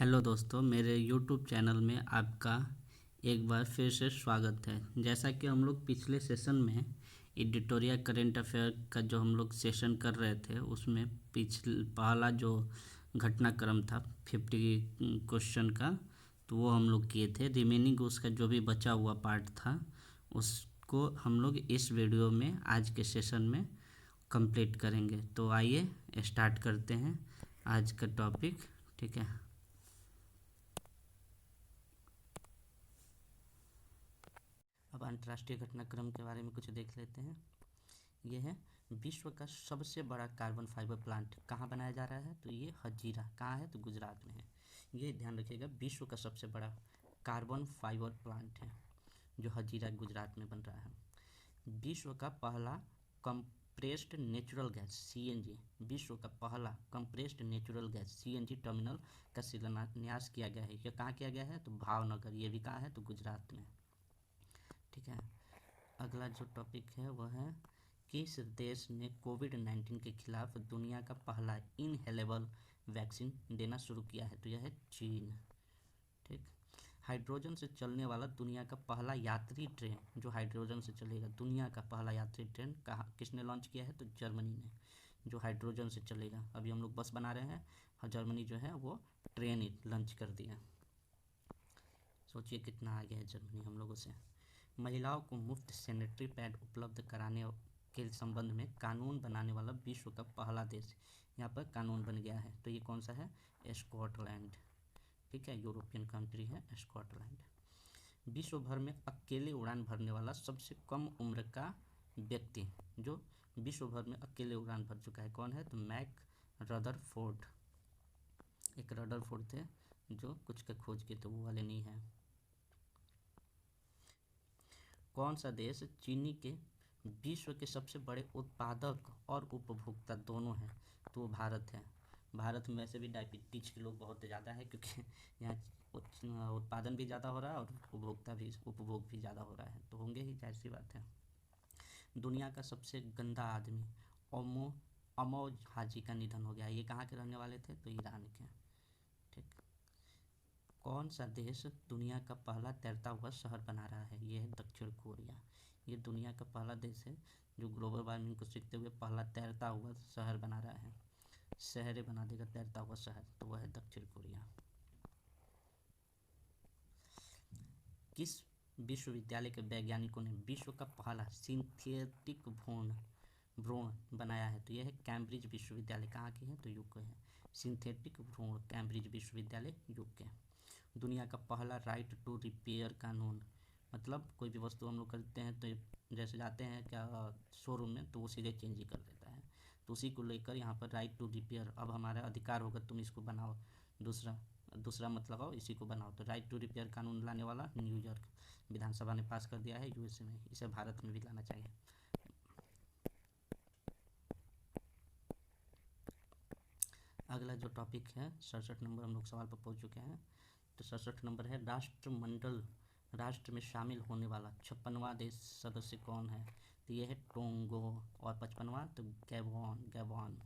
Hello दोस्तों, मेरे YouTube channel में आपका एक बार फिर से स्वागत है। जैसा कि हम लोग पिछले सेशन में एडिटोरियल करंट अफेयर का जो हम लोग सेशन कर रहे थे, उसमें पहला जो घटनाक्रम था 50 क्वेश्चन का, तो वो हम लोग किए थे। रिमेनिंग उसका जो भी बचा हुआ पार्ट था उसको हम लोग इस वीडियो में आज के सेशन में कंप्लीट करेंगे। तो आइए स्टार्ट करते हैं आज का टॉपिक। ठीक है, अब अंतर्राष्ट्रीय घटनाक्रम के बारे में कुछ देख लेते हैं। ये है विश्व का सबसे बड़ा कार्बन फाइबर प्लांट कहाँ बनाया जा रहा है, तो ये हजीरा कहाँ है, तो गुजरात में है। ये ध्यान रखिएगा, विश्व का सबसे बड़ा कार्बन फाइबर प्लांट है जो हजीरा गुजरात में बन रहा है। विश्व का पहला कंप्रेस्ड नेचुरल गैस सीएनजी, विश्व का पहला compressed natural gas CNG terminal का शिलान्यास किया गया है। ये कहाँ किया गया है, तो भावनगर। ये भी कहाँ है, तो गुजरात में। ठीक है, अगला जो टॉपिक है वह है किस देश ने कोविड-19 के खिलाफ दुनिया का पहला इनहेलेबल वैक्सीन देना शुरू किया है, तो यह है चीन। ठीक, हाइड्रोजन से चलने वाला दुनिया का पहला यात्री ट्रेन, जो हाइड्रोजन से चलेगा, दुनिया का पहला यात्री ट्रेन कहाँ किसने लॉन्च किया है, तो जर्मनी ने, जो हाइड्रोजन से चलेगा। अभी हम लोग बस बना रहे हैं और जर्मनी जो है वो ट्रेन लॉन्च कर दिया। सोचिए कितना आगे है जर्मनी हम लोगों से। महिलाओं को मुफ्त सैनिटरी पैड उपलब्ध कराने के संबंध में कानून बनाने वाला विश्व का पहला देश, यहाँ पर कानून बन गया है। तो ये कौन सा है, स्कॉटलैंड। ठीक है, यूरोपियन कंट्री है स्कॉटलैंड। विश्व भर में अकेले उड़ान भरने वाला सबसे कम उम्र का व्यक्ति जो विश्व भर में अकेले उड़ान भर चुका है, कौन है, तो मैक रदरफोर्ड। एक रदरफोर्ड थे जो कुछ का खोज किए, तो वो वाले नहीं है। कौन सा देश चीनी के विश्व के सबसे बड़े उत्पादक और उपभोक्ता दोनों हैं, तो वो भारत है। भारत में वैसे भी डायबिटीज के लोग बहुत ज़्यादा है, क्योंकि यहाँ उत्पादन भी ज़्यादा हो रहा है और उपभोग भी ज़्यादा हो रहा है, तो होंगे ही, जाहिर सी बात है। दुनिया का सबसे गंदा आदमी अमौज हाजी का निधन हो गया। ये कहाँ के रहने वाले थे, तो ईरान के। ठीक, कौन सा देश दुनिया का पहला तैरता हुआ शहर बना रहा है, ये है दक्षिण कोरिया। ये दुनिया का पहला देश है जो ग्लोबल वार्मिंग को सीखते हुए पहला तैरता हुआ शहर बना रहा है, शहरें बना देगा तैरता हुआ शहर, तो वह है दक्षिण कोरिया। किस विश्वविद्यालय के वैज्ञानिकों ने विश्व का पहला सिंथेटिक भ्रूण बनाया है, तो यह है कैम्ब्रिज विश्वविद्यालय। कहाँ की है, तो यूके है। सिंथेटिक भ्रूण कैम्ब्रिज विश्वविद्यालय यूके। दुनिया का पहला राइट टू रिपेयर कानून, मतलब कोई भी वस्तु हम लोग खरीदते हैं तो जैसे जाते हैं क्या शोरूम में, तो वो सीधे चेंज ही कर देता है, तो उसी को लेकर यहाँ पर राइट टू रिपेयर, अब हमारा अधिकार होगा, तुम इसको बनाओ, दूसरा दूसरा मत लगाओ, इसी को बनाओ। तो राइट टू रिपेयर कानून लाने वाला न्यूयॉर्क विधानसभा ने पास कर दिया है यूएसए में, इसे भारत में भी लाना चाहिए। अगला जो टॉपिक है 67 नंबर, हम लोग सवाल पर पहुँच चुके हैं। तो 67 नंबर है राष्ट्र में शामिल होने वाला 56वां देश सदस्य कौन है, तो ये है टोंगो। और 55वां तो गैबॉन।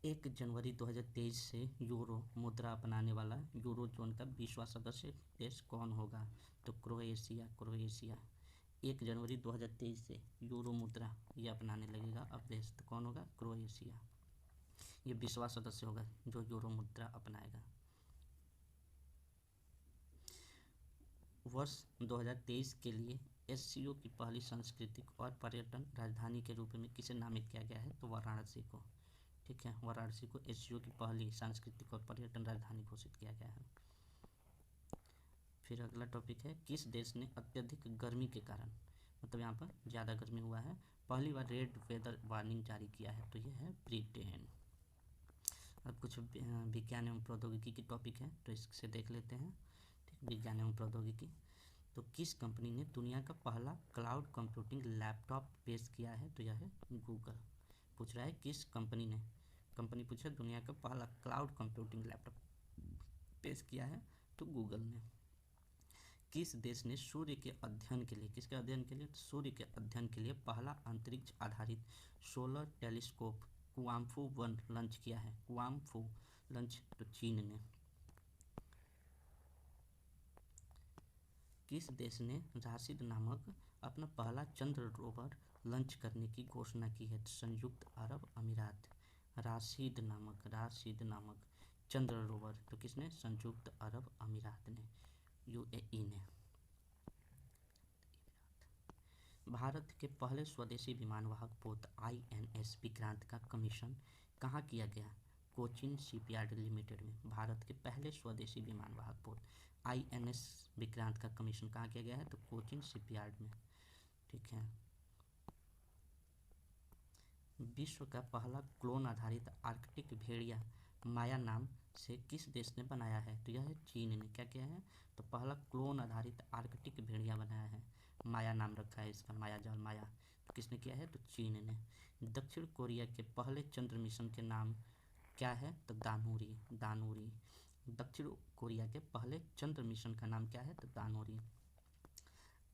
1 जनवरी 2023 से यूरो मुद्रा अपनाने वाला यूरो जोन का 20वां सदस्य देश कौन होगा, तो क्रोएशिया। 1 जनवरी 2023 से यूरो मुद्रा ये अपनाने लगेगा अब देश, तो कौन होगा, क्रोएशिया। ये 20वां सदस्य होगा जो यूरो मुद्रा अपनाएगा। वर्ष 2023 के लिए एससीओ की पहली सांस्कृतिक और पर्यटन राजधानी के रूप में किसे नामित किया गया है, तो वाराणसी को। ठीक है, वाराणसी को एससीओ की पहली सांस्कृतिक और पर्यटन राजधानी घोषित किया गया है। फिर अगला टॉपिक है किस देश ने अत्यधिक गर्मी के कारण, मतलब यहाँ पर ज़्यादा गर्मी हुआ है, पहली बार रेड वेदर वार्निंग जारी किया है, तो यह है ब्रिटेन। अब कुछ विज्ञान एवं प्रौद्योगिकी की टॉपिक है, तो इससे देख लेते हैं। ठीक, विज्ञान एवं प्रौद्योगिकी। तो किस कंपनी ने दुनिया का पहला क्लाउड कंप्यूटिंग लैपटॉप पेश किया है, तो यह है गूगल। पूछ रहा है किस कंपनी ने, कंपनी पूछा दुनिया का पहला क्लाउड कंप्यूटिंग लैपटॉप पेश किया है, तो गूगल ने। किस देश ने सूर्य के अध्ययन के लिए, किसके अध्ययन के लिए, तो सूर्य के अध्ययन के लिए पहला अंतरिक्ष आधारित सोलर टेलीस्कोप कुआंफू 1 लॉन्च किया है, कुआंफू लॉन्च, तो चीन ने। किस देश ने राशिद नामक अपना पहला चंद्र रोवर लॉन्च करने की घोषणा की है? तो संयुक्त अरब अमीरात। राशिद नामक चंद्र रोवर तो किसने? संयुक्त अरब अमीरात ने, यूएई ने। भारत के पहले स्वदेशी विमानवाहक पोत INS विक्रांत का कमीशन कहाँ किया गया? कोचिन शिपयार्ड लिमिटेड में। भारत के पहले स्वदेशी विमानवाहक पोत INS विक्रांत का कमीशन कहाँ किया गया है? तो कोचिन शिपयार्ड में। ठीक है। विश्व का पहला क्लोन आधारित आर्कटिक भेड़िया माया नाम से किस देश ने बनाया है? तो यह है चीन ने। क्या किया है? तो पहला क्लोन आधारित आर्कटिक भेड़िया बनाया है, माया नाम रखा है इसका, माया जाल माया। तो किसने किया है? तो चीन ने। दक्षिण कोरिया के पहले चंद्र मिशन के नाम क्या है? तो दानूरी। दक्षिण कोरिया के पहले चंद्र मिशन का नाम क्या है? तो दानूरी।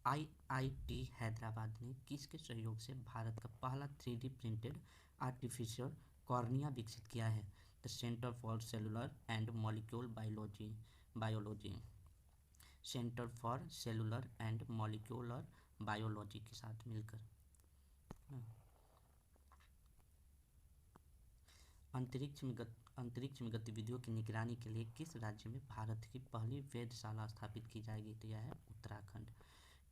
IIT हैदराबाद ने किसके सहयोग से भारत का पहला 3D प्रिंटेड आर्टिफिशियल कॉर्निया विकसित किया है? The centre for cellular and molecule biology. Centre for cellular and molecular biology के साथ मिलकर। अंतरिक्ष में गतिविधियों की निगरानी के लिए किस राज्य में भारत की पहली वेधशाला स्थापित की जाएगी? तो यह है उत्तराखंड।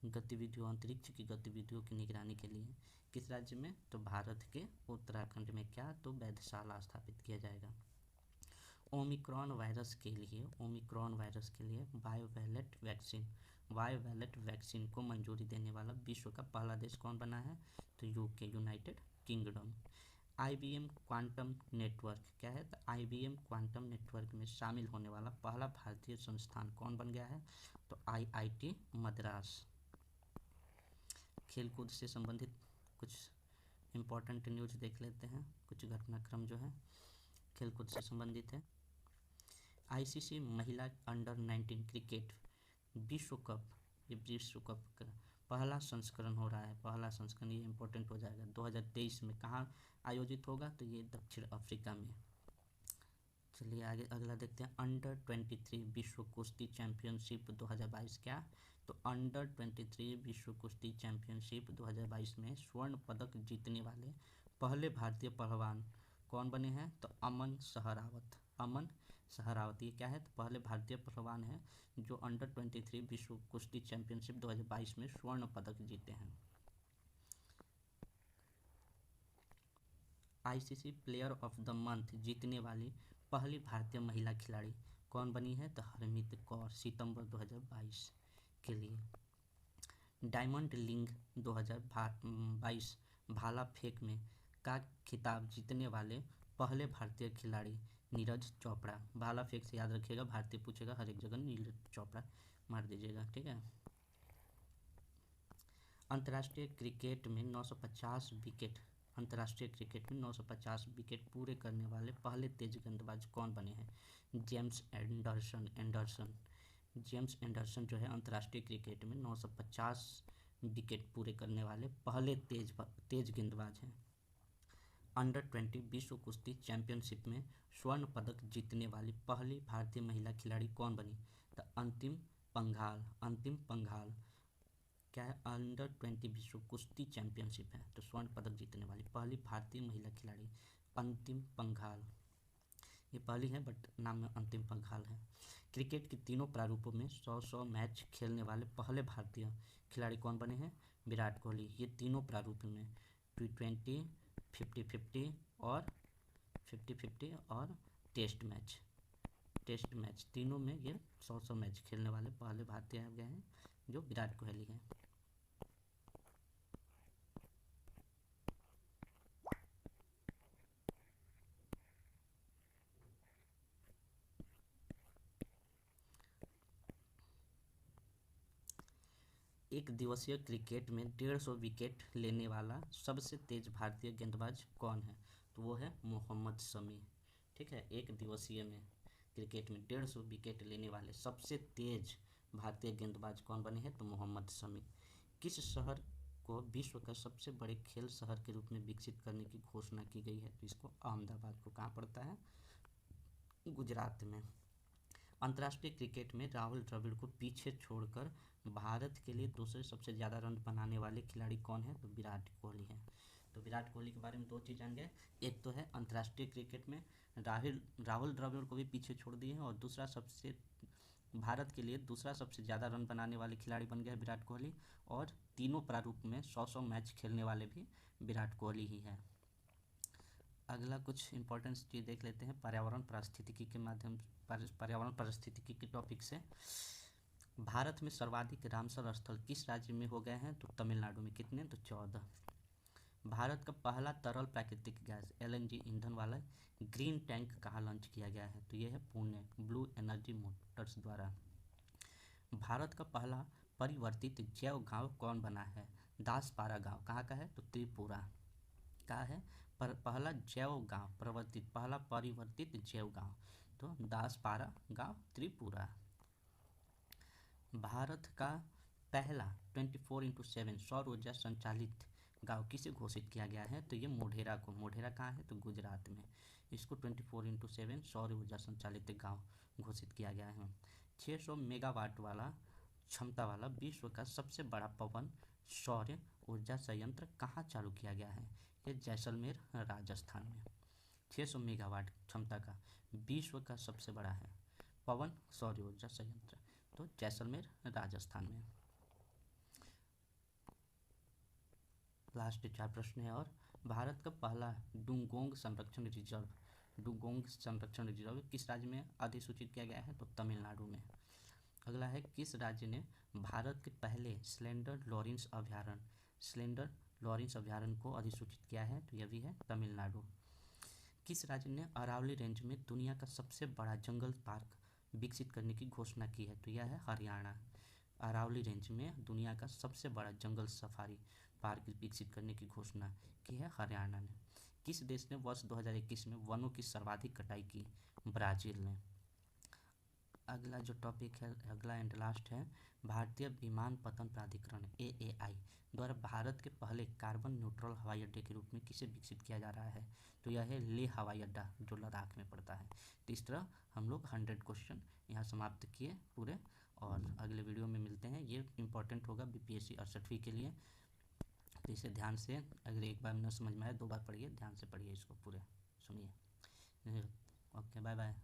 अंतरिक्ष की गतिविधियों की निगरानी के लिए किस राज्य में? तो भारत के उत्तराखंड में। क्या? तो वेधशाला स्थापित किया जाएगा। ओमिक्रॉन वायरस के लिए बायोवैलेट वैक्सीन को मंजूरी देने वाला विश्व का पहला देश कौन बना है? तो UK, United kingdom. IBM quantum network क्या है? तो IBM क्वांटम नेटवर्क में शामिल होने वाला पहला भारतीय संस्थान कौन बन गया है? तो IIT मद्रास। खेलकूद से संबंधित कुछ इम्पोर्टेंट न्यूज़ देख लेते हैं। कुछ घटनाक्रम जो है खेलकूद से संबंधित है। ICC महिला अंडर 19 क्रिकेट विश्व कप, ये विश्व कप का पहला संस्करण हो रहा है। पहला संस्करण ये इम्पोर्टेंट हो जाएगा। 2023 में कहाँ आयोजित होगा? तो ये दक्षिण अफ्रीका में। चलिए आगे अगला देखते हैं। अंडर 23 विश्व कुश्ती चैंपियनशिप 2022 क्या? तो अंडर 23 विश्व कुश्ती चैंपियनशिप 2022 में स्वर्ण पदक जीतने वाले पहले भारतीय पहलवान कौन बने हैं? तो अमन सहरावत। ये क्या है? तो पहले भारतीय पहलवान हैं जो अंडर 23 विश्व कुश्ती चैंपियनशिप 2022 में स्वर्ण पदक जीते हैं। ICC player of the month जीतने वाली पहली भारतीय महिला खिलाड़ी कौन बनी है? तो हरमीत कौर, सितंबर 2022 के लिए। डायमंड लीग 2022 भाला फेंक में का खिताब जीतने वाले पहले भारतीय खिलाड़ी नीरज चोपड़ा। भाला फेंक से याद रखिएगा, भारतीय पूछेगा हर एक जगह, नीरज चोपड़ा मार दीजिएगा। ठीक है। अंतर्राष्ट्रीय क्रिकेट में 950 विकेट पूरे करने वाले पहले तेज गेंदबाज कौन बने हैं? जेम्स एंडरसन जो है अंतर्राष्ट्रीय क्रिकेट में 950 विकेट पूरे करने वाले पहले तेज गेंदबाज हैं। अंडर 20 विश्व कुश्ती चैंपियनशिप में स्वर्ण पदक जीतने वाली पहली भारतीय महिला खिलाड़ी कौन बनी? तो अंतिम पंघाल। क्या है? अंडर 20 विश्व कुश्ती चैंपियनशिप है तो स्वर्ण पदक जीतने वाली पहली भारतीय महिला खिलाड़ी अंतिम पंघाल। ये पहली है बट नाम में अंतिम पंघाल है। क्रिकेट के तीनों प्रारूपों में 100 मैच खेलने वाले पहले भारतीय खिलाड़ी कौन बने हैं? विराट कोहली। ये तीनों प्रारूपों में T20, 50-50 और टेस्ट मैच तीनों में ये 100 मैच खेलने वाले पहले भारतीय आ गए हैं जो विराट कोहली हैं। एक दिवसीय क्रिकेट में 150 विकेट लेने वाला सबसे तेज भारतीय गेंदबाज कौन है? तो वो है मोहम्मद शमी। ठीक है। एक दिवसीय में क्रिकेट में 150 विकेट लेने वाले सबसे तेज भारतीय गेंदबाज कौन बने हैं? तो मोहम्मद शमी। किस शहर को विश्व का सबसे बड़े खेल शहर के रूप में विकसित करने की घोषणा की गई है? तो इसको अहमदाबाद को। कहाँ पड़ता है? गुजरात में। अंतर्राष्ट्रीय क्रिकेट में राहुल द्रविड़ को पीछे छोड़कर भारत के लिए दूसरे सबसे ज़्यादा रन बनाने वाले खिलाड़ी कौन है? तो विराट कोहली है। तो विराट कोहली के बारे में दो चीज़ जान गए, एक तो है अंतर्राष्ट्रीय क्रिकेट में राहुल द्रविड़ को भी पीछे छोड़ दिए हैं, और दूसरा सबसे भारत के लिए दूसरा सबसे ज़्यादा रन बनाने वाले खिलाड़ी बन गए विराट कोहली, और तीनों प्रारूप में 100 मैच खेलने वाले भी विराट कोहली ही है। अगला कुछ इंपॉर्टेंट चीज़ देख लेते हैं पर्यावरण पारिस्थितिकी के माध्यम पर्यावरण पारिस्थितिकी के टॉपिक से। भारत में सर्वाधिक रामसर स्थल किस राज्य में हो गए हैं? तो तमिलनाडु में। कितने? तो 14। भारत का पहला तरल प्राकृतिक गैस LNG ईंधन वाला ग्रीन टैंक कहाँ लॉन्च किया गया है? तो यह है पुणे, ब्लू एनर्जी मोटर्स द्वारा। भारत का पहला परिवर्तित जैव गांव कौन बना है? दासपारा गांव। कहाँ का है? तो त्रिपुरा का है। पर पहला परिवर्तित जैव गांव तो दासपारा गांव, त्रिपुरा। भारत का पहला 24x7 सौर ऊर्जा संचालित गांव किसे घोषित किया गया है? तो ये मोढेरा को। मोढेरा कहाँ है? तो गुजरात में। इसको 24x7 सौर ऊर्जा संचालित गांव घोषित किया गया है। 600 मेगावाट वाला क्षमता वाला विश्व का सबसे बड़ा पवन सौर ऊर्जा संयंत्र कहाँ चालू किया गया है? ये जैसलमेर, राजस्थान में। 600 मेगावाट क्षमता का विश्व का सबसे बड़ा है पवन सौर ऊर्जा संयंत्र, तो जैसलमेर, राजस्थान में। लास्ट 4 प्रश्न है। और भारत का पहला डुंगोंग संरक्षण रिजर्व किस राज्य में अधिसूचित किया गया है? तो तमिलनाडु में। अगला है किस राज्य ने भारत के पहले स्लेंडर लॉरेंस अभयारण्य को अधिसूचित किया है? तो यह भी है तमिलनाडु। किस राज्य ने अरावली रेंज में दुनिया का सबसे बड़ा जंगल पार्क विकसित करने की घोषणा की है? तो यह है हरियाणा। अरावली रेंज में दुनिया का सबसे बड़ा जंगल सफारी पार्क विकसित करने की घोषणा की है हरियाणा ने। किस देश ने वर्ष 2021 में वनों की सर्वाधिक कटाई की? ब्राज़ील ने। अगला जो टॉपिक है, अगला एंड लास्ट है, भारतीय विमानपत्तन प्राधिकरण AAI द्वारा भारत के पहले कार्बन न्यूट्रल हवाई अड्डे के रूप में किसे विकसित किया जा रहा है? तो यह है लेह हवाई अड्डा जो लद्दाख में पड़ता है। तो इस तरह हम लोग 100 क्वेश्चन यहाँ समाप्त किए पूरे, और अगले वीडियो में मिलते हैं। ये इंपॉर्टेंट होगा BPSC 68वीं के लिए, तो इसे ध्यान से, अगर एक बार न समझ में आए 2 बार पढ़िए, ध्यान से पढ़िए, इसको पूरे सुनिए। Okay, bye bye.